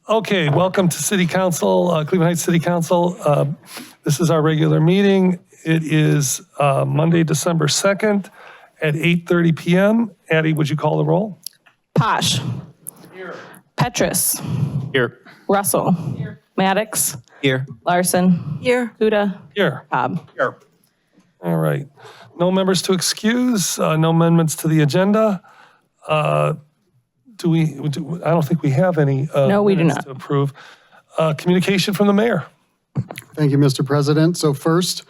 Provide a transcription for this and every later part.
Okay, welcome to City Council, Cleveland Heights City Council. This is our regular meeting. It is Monday, December 2nd at 8:30 p.m. Addie, would you call the roll? Posh. Here. Petrus. Here. Russell. Here. Maddox. Here. Larson. Here. Huda. Here. Cobb. Here. All right. No members to excuse, no amendments to the agenda. I don't think we have any. No, we do minutes not. to approve. Communication from the mayor. Thank you, Mr. President. So first,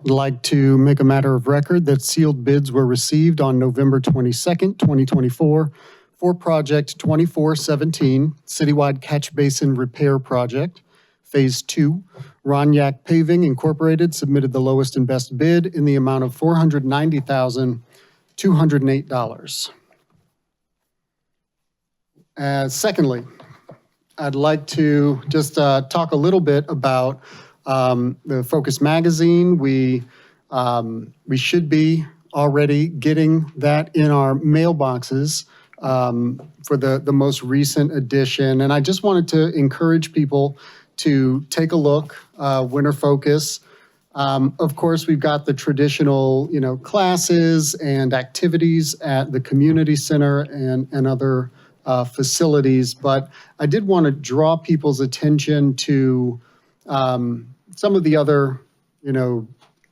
I'd like to make a matter of record that sealed bids were received on November 22nd, 2024 for Project 2417, Citywide Catch Basin Repair Project, Phase 2. Roniak Paving Incorporated submitted the lowest and best bid in the amount of $490,208. Secondly, I'd like to just talk a little bit about the Focus magazine. We should be already getting that in our mailboxes for the most recent edition. And I just wanted to encourage people to take a look, Winter Focus. Of course, we've got the traditional, classes and activities at the community center and other facilities, but I did want to draw people's attention to some of the other,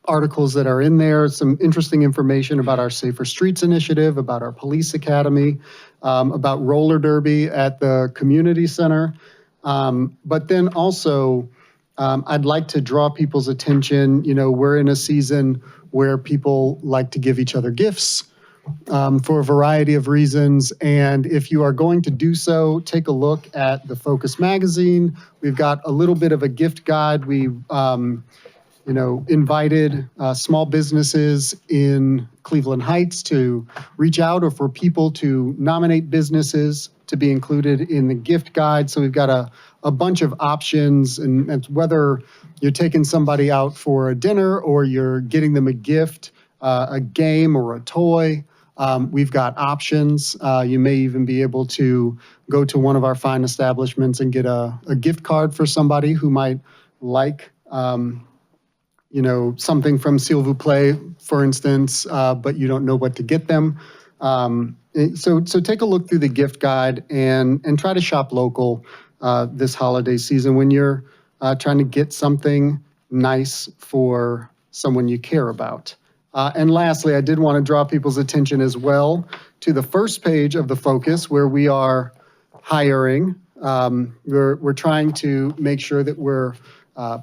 articles that are in there, some interesting information about our Safer Streets initiative, about our police academy, about roller derby at the community center. But then also, I'd like to draw people's attention, we're in a season where people like to give each other gifts for a variety of reasons. And if you are going to do so, take a look at the Focus magazine. We've got a little bit of a gift guide. We, invited small businesses in Cleveland Heights to reach out or for people to nominate businesses to be included in the gift guide. So we've got a bunch of options, and whether you're taking somebody out for a dinner or you're getting them a gift, a game or a toy, we've got options. You may even be able to go to one of our fine establishments and get a gift card for somebody who might like, something from S'il vous plaît, for instance, but you don't know what to get them. So take a look through the gift guide and try to shop local this holiday season when you're trying to get something nice for someone you care about. And lastly, I did want to draw people's attention as well to the first page of the Focus where we are hiring. We're trying to make sure that we're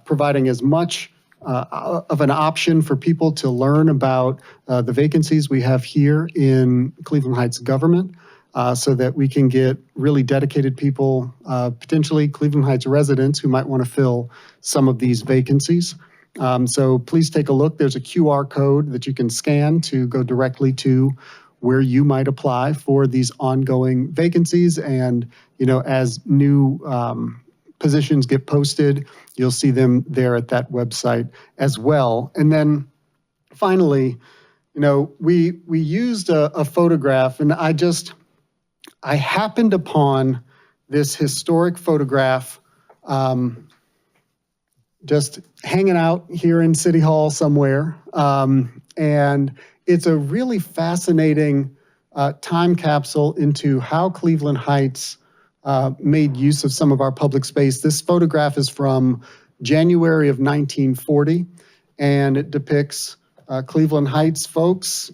providing as much of an option for people to learn about the vacancies we have here in Cleveland Heights government so that we can get really dedicated people, potentially Cleveland Heights residents who might want to fill some of these vacancies. So please take a look. There's a QR code that you can scan to go directly to where you might apply for these ongoing vacancies. And, as new positions get posted, you'll see them there at that website as well. And then finally, we used a photograph, and I happened upon this historic photograph just hanging out here in City Hall somewhere. And it's a really fascinating time capsule into how Cleveland Heights made use of some of our public space. This photograph is from January of 1940, and it depicts Cleveland Heights folks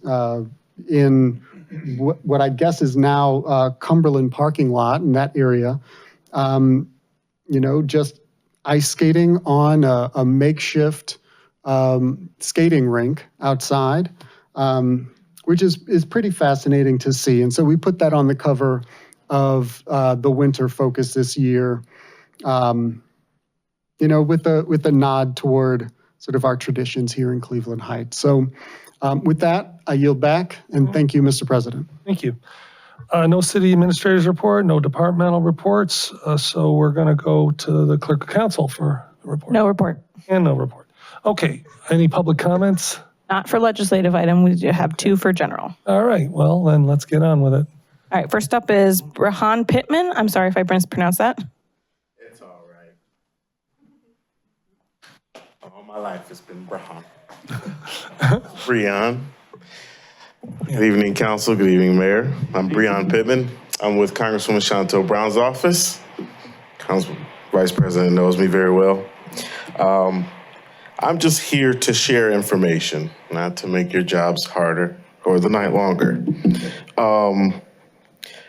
in what I guess is now Cumberland parking lot in that area, just ice skating on a makeshift skating rink outside, which is pretty fascinating to see. And so we put that on the cover of the Winter Focus this year, with a nod toward sort of our traditions here in Cleveland Heights. So with that, I yield back, and thank you, Mr. President. Thank you. No city administrator's report, no departmental reports, so we're going to go to the clerk of council for a report. No report. And no report. Okay, any public comments? Not for legislative item. We do have 2 for general. All right, well, then let's get on with it. All right, first up is Rahan Pittman. I'm sorry if I mispronounced that. My life has been brown. Breon. Good evening, council. Good evening, mayor. I'm Breon Pittman. I'm with Congresswoman Chantel Brown's office. Council Vice President knows me very well. I'm just here to share information, not to make your jobs harder or the night longer. I'm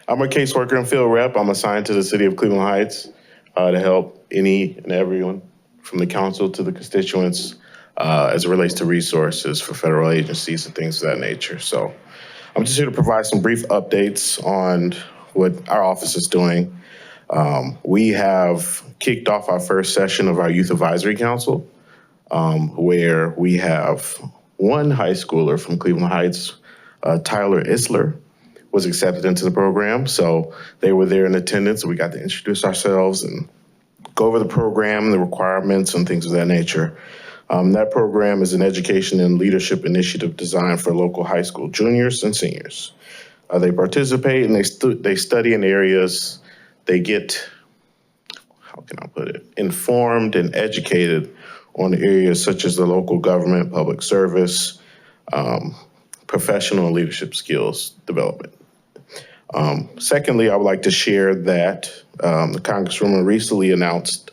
a caseworker and field rep. I'm assigned to the city of Cleveland Heights to help any and everyone from the council to the constituents as it relates to resources for federal agencies and things of that nature. So I'm just here to provide some brief updates on what our office is doing. We have kicked off our first session of our Youth Advisory Council, where we have one high schooler from Cleveland Heights, Tyler Isler, was accepted into the program. So they were there in attendance. We got to introduce ourselves and go over the program, the requirements and things of that nature. That program is an education and leadership initiative designed for local high school juniors and seniors. They participate and they study in areas, they get, how can I put it, informed and educated on areas such as the local government, public service, professional and leadership skills development. Secondly, I would like to share that the Congresswoman recently announced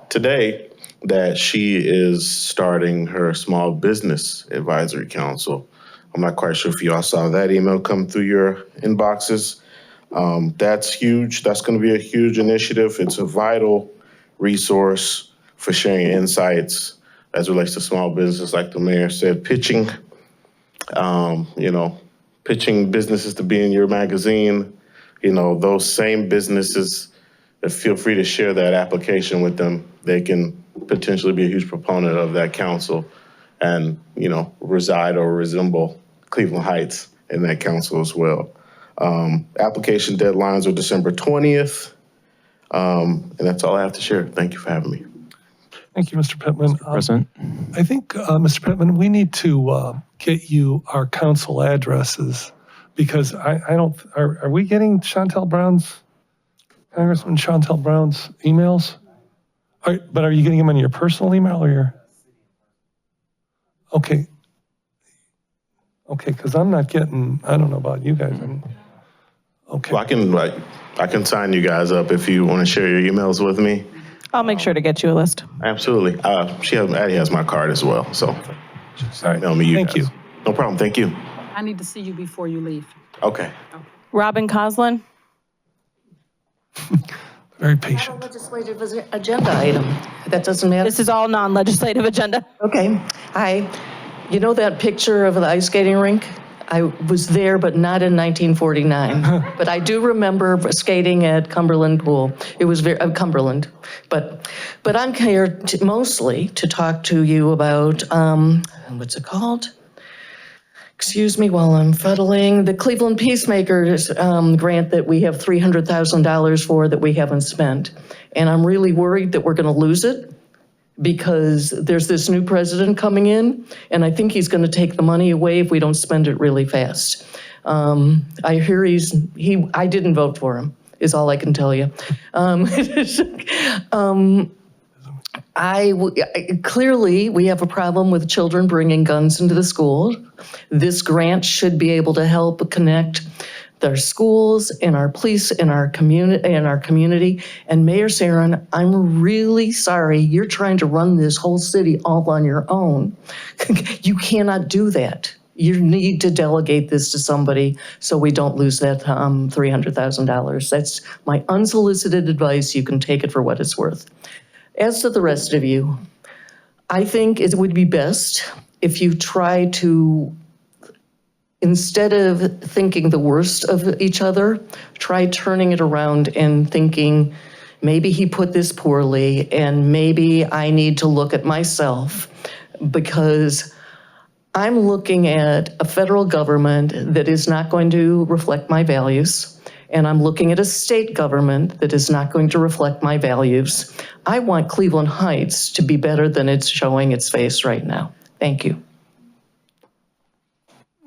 today that she is starting her Small Business Advisory Council. I'm not quite sure if you all saw that email come through your inboxes. That's huge. That's going to be a huge initiative. It's a vital resource for sharing insights as it relates to small business, like the mayor said, pitching, pitching businesses to be in your magazine, those same businesses, feel free to share that application with them. They can potentially be a huge proponent of that council and, reside or resemble Cleveland Heights in that council as well. Application deadlines are December 20th. And that's all I have to share. Thank you for having me. Thank you, Mr. Pittman. President. I think, Mr. Pittman, we need to get you our council addresses because I don't, are we getting Congressman Chantel Brown's emails? But are you getting them on your personal email or your? Okay. Okay, because I'm not getting, I don't know about you guys. Okay. Well, I can sign you guys up if you want to share your emails with me. I'll make sure to get you a list. Absolutely. Addie has my card as well, so just email me Thank you. No problem. Thank you. I need to see you before you leave. Okay. Robin Coslin. Very patient. Legislative agenda item. That doesn't matter? This is all non-legislative agenda. Okay. Hi. You know that picture of the ice skating rink? I was there, but not in 1949. But I do remember skating at Cumberland Pool. It was very, Cumberland. But I'm here mostly to talk to you about, what's it called? Excuse me while I'm fuddling. The Cleveland Peacemakers grant that we have $300,000 for that we haven't spent. And I'm really worried that we're going to lose it because there's this new president coming in, and I think he's going to take the money away if we don't spend it really fast. I hear I didn't vote for him, is all I can tell you. Clearly, we have a problem with children bringing guns into the school. This grant should be able to help connect their schools and our police and our community. And Mayor Sarin, I'm really sorry you're trying to run this whole city all on your own. You cannot do that. You need to delegate this to somebody so we don't lose that $300,000. That's my unsolicited advice. You can take it for what it's worth. As to the rest of you, I think it would be best if you try to, instead of thinking the worst of each other, try turning it around and thinking, maybe he put this poorly and maybe I need to look at myself, because I'm looking at a federal government that is not going to reflect my values. And I'm looking at a state government that is not going to reflect my values. I want Cleveland Heights to be better than it's showing its face right now. Thank you.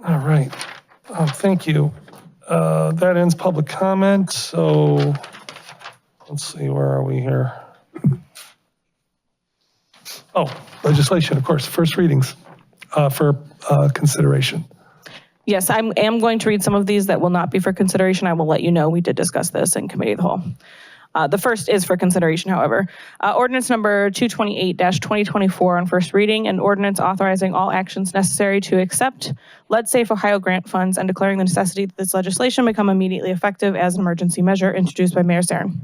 All right. Thank you. That ends public comment. So let's see, where are we here? Oh, legislation, of course, first readings for consideration. Yes, I am going to read some of these that will not be for consideration. I will let you know we did discuss this in committee of the whole. The first is for consideration, however. Ordinance number 228-2024 on first reading, an ordinance authorizing all actions necessary to accept LeadSafe Ohio grant funds and declaring the necessity that this legislation become immediately effective as an emergency measure, introduced by Mayor Sarin.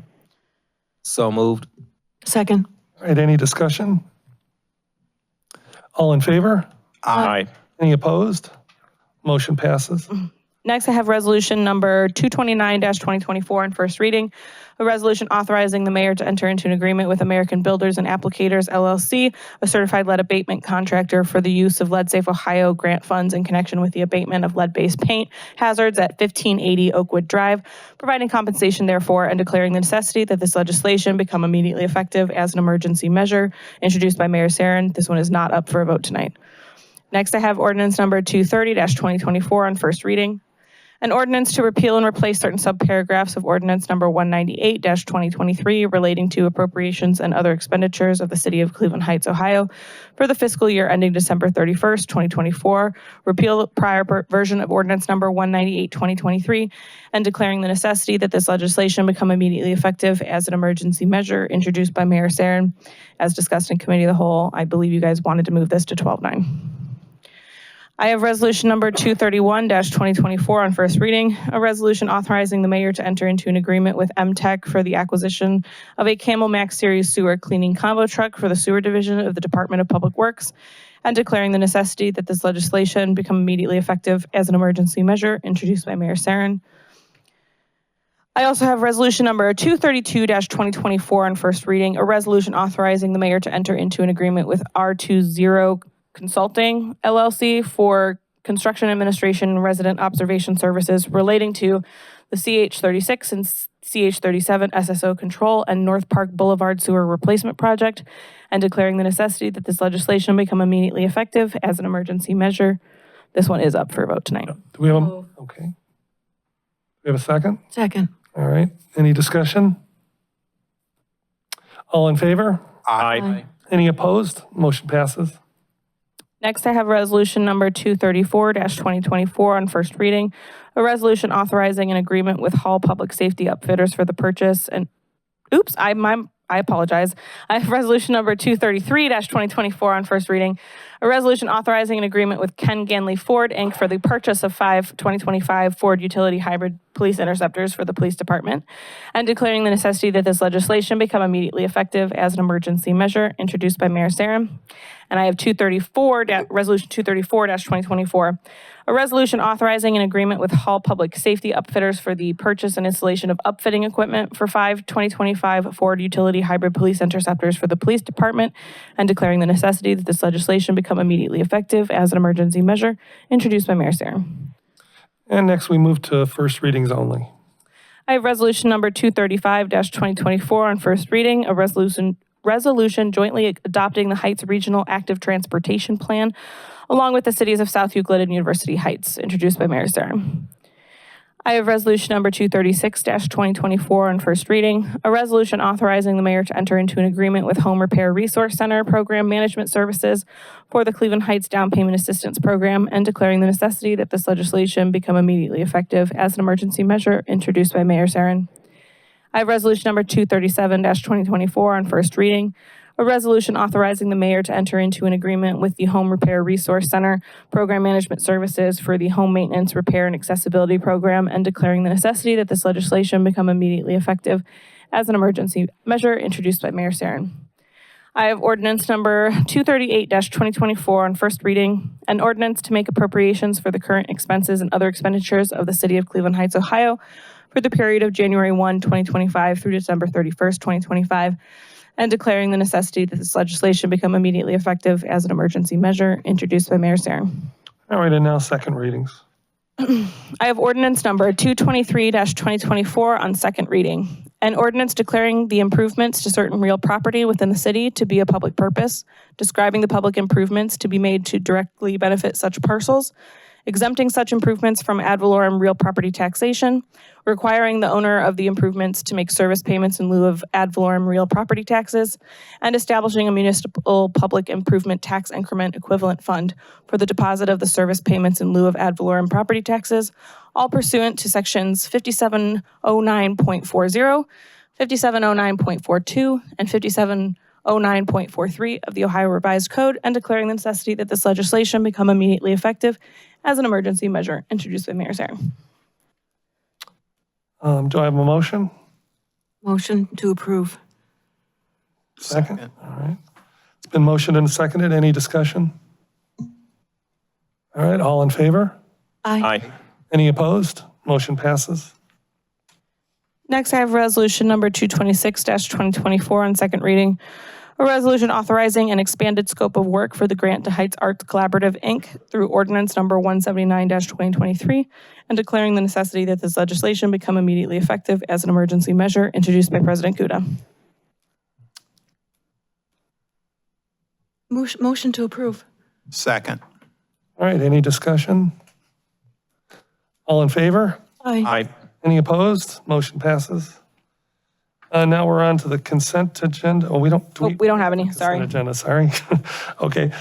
So moved. Second. All right, any discussion? All in favor? Aye. Any opposed? Motion passes. Next, I have resolution number 229-2024 on first reading, a resolution authorizing the mayor to enter into an agreement with American Builders and Applicators LLC, a certified lead abatement contractor, for the use of LeadSafe Ohio grant funds in connection with the abatement of lead-based paint hazards at 1580 Oakwood Drive, providing compensation therefore and declaring the necessity that this legislation become immediately effective as an emergency measure, introduced by Mayor Sarin. This one is not up for a vote tonight. Next, I have ordinance number 230-2024 on first reading. An ordinance to repeal and replace certain subparagraphs of ordinance number 198-2023 relating to appropriations and other expenditures of the city of Cleveland Heights, Ohio for the fiscal year ending December 31st, 2024, repeal the prior version of ordinance number 198-2023, and declaring the necessity that this legislation become immediately effective as an emergency measure, introduced by Mayor Sarin. As discussed in committee of the whole, I believe you guys wanted to move this to 12-9. I have resolution number 231-2024 on first reading, a resolution authorizing the mayor to enter into an agreement with MTech for the acquisition of a Camel Max Series sewer cleaning combo truck for the sewer division of the Department of Public Works, and declaring the necessity that this legislation become immediately effective as an emergency measure, introduced by Mayor Sarin. I also have resolution number 232-2024 on first reading, a resolution authorizing the mayor to enter into an agreement with R20 Consulting LLC for construction administration and resident observation services relating to the CH36 and CH37 SSO control and North Park Boulevard sewer replacement project, and declaring the necessity that this legislation become immediately effective as an emergency measure. This one is up for a vote tonight. Do we have a, okay. We have a second? Second. All right, any discussion? All in favor? Aye. Any opposed? Motion passes. Next, I have resolution number 234-2024 on first reading, a resolution authorizing an agreement with Hall Public Safety Upfitters for the purchase and, oops, I apologize. I have resolution number 233-2024 on first reading, a resolution authorizing an agreement with Ken Ganley Ford, Inc. for the purchase of 5 2025 Ford Utility Hybrid Police Interceptors for the police department, and declaring the necessity that this legislation become immediately effective as an emergency measure, introduced by Mayor Sarin. And I have resolution 234-2024, a resolution authorizing an agreement with Hall Public Safety Upfitters for the purchase and installation of upfitting equipment for 5 2025 Ford Utility Hybrid Police Interceptors for the police department, and declaring the necessity that this legislation become immediately effective as an emergency measure, introduced by Mayor Sarin. And next we move to first readings only. I have resolution number 235-2024 on first reading, a resolution jointly adopting the Heights Regional Active Transportation Plan, along with the cities of South Euclid and University Heights, introduced by Mayor Sarin. I have resolution number 236-2024 on first reading, a resolution authorizing the mayor to enter into an agreement with Home Repair Resource Center Program Management Services for the Cleveland Heights Down Payment Assistance Program, and declaring the necessity that this legislation become immediately effective as an emergency measure, introduced by Mayor Sarin. I have resolution number 237-2024 on first reading, a resolution authorizing the mayor to enter into an agreement with the Home Repair Resource Center Program Management Services for the Home Maintenance, Repair, and Accessibility Program, and declaring the necessity that this legislation become immediately effective as an emergency measure, introduced by Mayor Sarin. I have ordinance number 238-2024 on first reading, an ordinance to make appropriations for the current expenses and other expenditures of the city of Cleveland Heights, Ohio, for the period of January 1, 2025 through December 31st, 2025, and declaring the necessity that this legislation become immediately effective as an emergency measure, introduced by Mayor Sarin. All right, and now second readings. I have ordinance number 223-2024 on second reading. An ordinance declaring the improvements to certain real property within the city to be a public purpose, describing the public improvements to be made to directly benefit such parcels, exempting such improvements from ad valorem real property taxation, requiring the owner of the improvements to make service payments in lieu of ad valorem real property taxes, and establishing a municipal public improvement tax increment equivalent fund for the deposit of the service payments in lieu of ad valorem property taxes, all pursuant to sections 5709.40, 5709.42, and 5709.43 of the Ohio Revised Code, and declaring the necessity that this legislation become immediately effective as an emergency measure, introduced by Mayor Zarem. Do I have a motion? Motion to approve. Second? All right. It's been motioned and seconded. Any discussion? All right, all in favor? Aye. Any opposed? Motion passes. Next, I have resolution number 226-2024 on second reading. A resolution authorizing an expanded scope of work for the Grant to Heights Arts Collaborative, Inc. through ordinance number 179-2023 and declaring the necessity that this legislation become immediately effective as an emergency measure, introduced by President Kuda. Motion to approve. Second. All right, any discussion? All in favor? Aye. Any opposed? Motion passes. Now we're on to the consent agenda. Oh, we don't. do We don't have any, Consent sorry. agenda, sorry. Okay.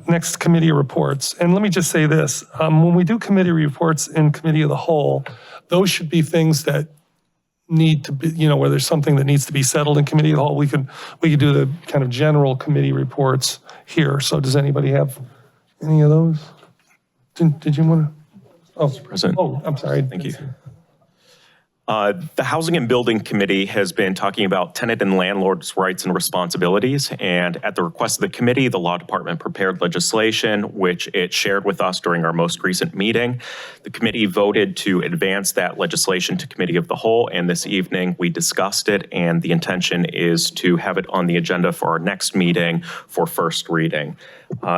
Next, committee reports. And let me just say this. When we do committee reports in committee of the whole, those should be things that need to be, where there's something that needs to be settled in committee of the whole. We could do the kind of general committee reports here. So does anybody have any of those? Did you want to? Oh, President. Oh, I'm sorry. Thank you. The Housing and Building Committee has been talking about tenant and landlord's rights and responsibilities. And at the request of the committee, the Law Department prepared legislation, which it shared with us during our most recent meeting. The committee voted to advance that legislation to Committee of the Whole. And this evening, we discussed it. And the intention is to have it on the agenda for our next meeting for first reading.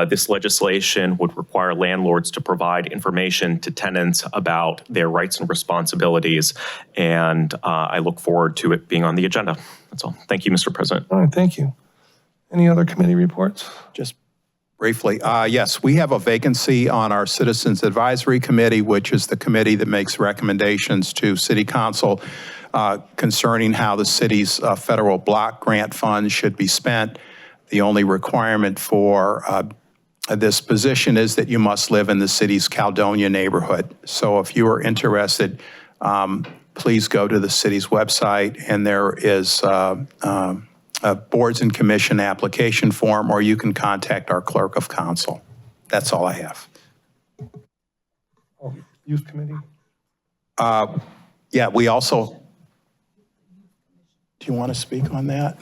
This legislation would require landlords to provide information to tenants about their rights and responsibilities. And I look forward to it being on the agenda. That's all. Thank you, Mr. President. All right, thank you. Any other committee reports? Just briefly, yes, we have a vacancy on our Citizens Advisory Committee, which is the committee that makes recommendations to City Council concerning how the city's federal block grant funds should be spent. The only requirement for this position is that you must live in the city's Caledonia neighborhood. So if you are interested, please go to the city's website, and there is a boards and commission application form, or you can contact our clerk of council. That's all I have. Oh, Youth committee? Yeah, we also, do you want to speak on that?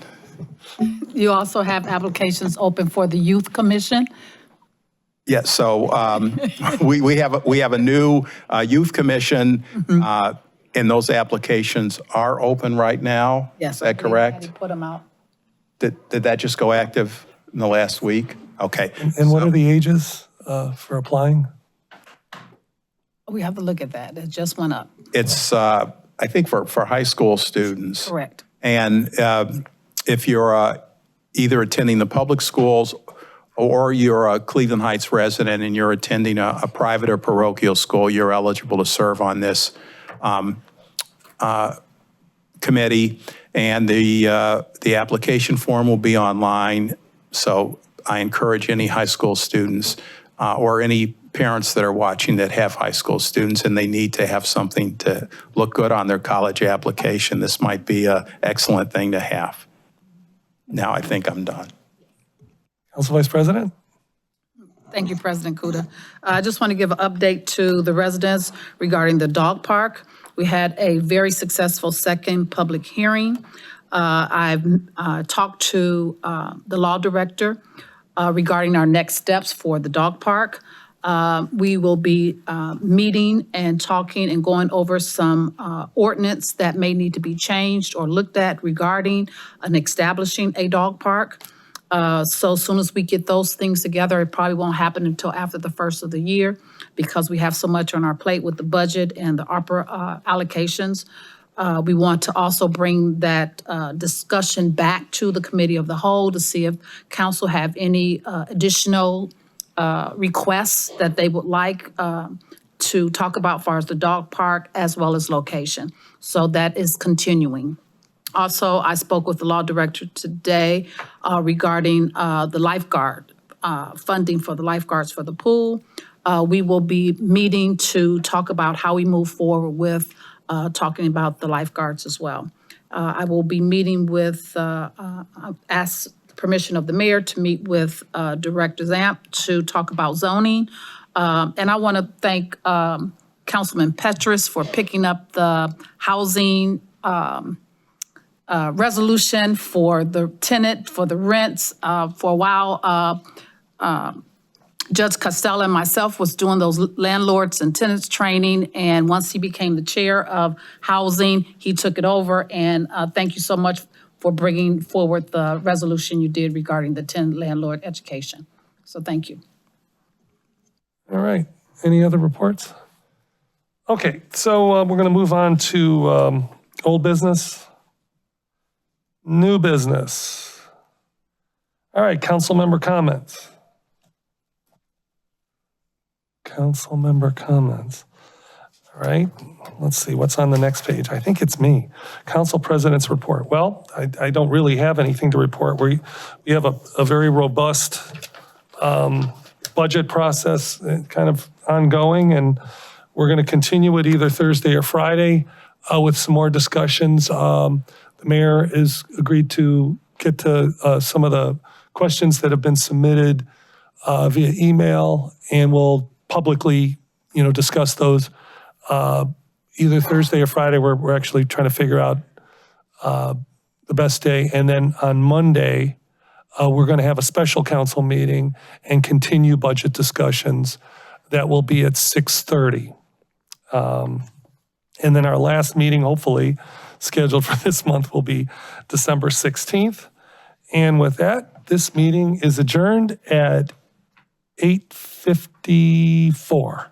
You also have applications open for the Youth Commission. Yeah, so we have a new youth commission, and those applications are open right now. Yes. Is that correct? Put them out. Did that just go active in the last week? Okay. And what are the ages for applying? We have to look at that. It just went up. It's, I think, for high school students. Correct. And if you're either attending the public schools or you're a Cleveland Heights resident and you're attending a private or parochial school, you're eligible to serve on this committee. And the application form will be online. So I encourage any high school students or any parents that are watching that have high school students and they need to have something to look good on their college application, this might be an excellent thing to have. Now I think I'm done. Council Vice President? Thank you, President Kuda. I just want to give an update to the residents regarding the dog park. We had a very successful second public hearing. I've talked to the law director regarding our next steps for the dog park. We will be meeting and talking and going over some ordinance that may need to be changed or looked at regarding establishing a dog park. So as soon as we get those things together, it probably won't happen until after the first of the year because we have so much on our plate with the budget and the ARPA allocations. We want to also bring that discussion back to the Committee of the Whole to see if council have any additional requests that they would like to talk about as far as the dog park as well as location. So that is continuing. Also, I spoke with the law director today regarding the lifeguard, funding for the lifeguards for the pool. We will be meeting to talk about how we move forward with talking about the lifeguards as well. I will be meeting with, ask permission of the mayor to meet with Director Zamp to talk about zoning. And I want to thank Councilman Petrus for picking up the housing resolution for the tenant, for the rents. For a while, Judge Costello and myself was doing those landlords and tenants training, and once he became the chair of housing, he took it over. And thank you so much for bringing forward the resolution you did regarding the tenant landlord education. So thank you. All right. Any other reports? Okay, so we're going to move on to old business, new business. All right, council member comments. Council member comments. All right, let's see what's on the next page. I think it's me. Council President's report. Well, I don't really have anything to report. We have a very robust budget process kind of ongoing, and we're going to continue it either Thursday or Friday with some more discussions. The mayor has agreed to get to some of the questions that have been submitted via email, and we'll publicly, discuss those either Thursday or Friday. We're actually trying to figure out the best day. And then on Monday, we're going to have a special council meeting and continue budget discussions. That will be at 6:30. And then our last meeting, hopefully scheduled for this month, will be December 16th. And with that, this meeting is adjourned at 8:54.